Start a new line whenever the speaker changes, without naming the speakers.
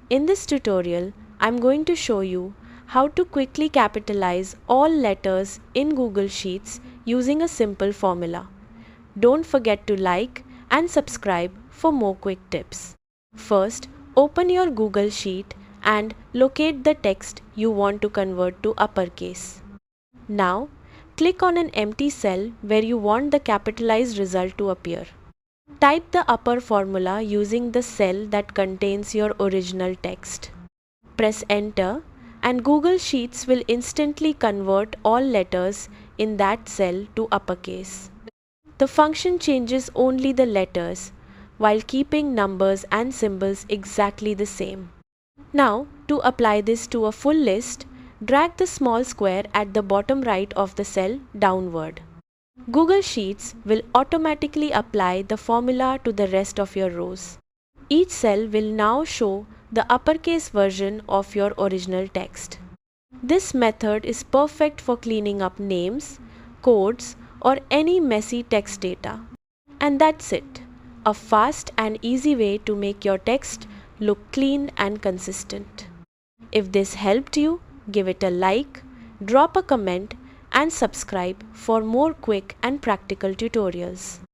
In this tutorial, I'm going to show you how to quickly capitalize all letters in Google Sheets using a simple formula. Don't forget to like and subscribe for more quick tips. First, open your Google Sheet and locate the text you want to convert to uppercase. Now, click on an empty cell where you want the capitalized result to appear. Type the upper formula using the cell that contains your original text. Press enter and Google Sheets will instantly convert all letters in that cell to uppercase. The function changes only the letters while keeping numbers and symbols exactly the same. Now, to apply this to a full list, drag the small square at the bottom right of the cell downward. Google Sheets will automatically apply the formula to the rest of your rows. Each cell will now show the uppercase version of your original text. This method is perfect for cleaning up names, codes, or any messy text data. And that's it. A fast and easy way to make your text look clean and consistent. If this helped you, give it a like, drop a comment, and subscribe for more quick and practical tutorials.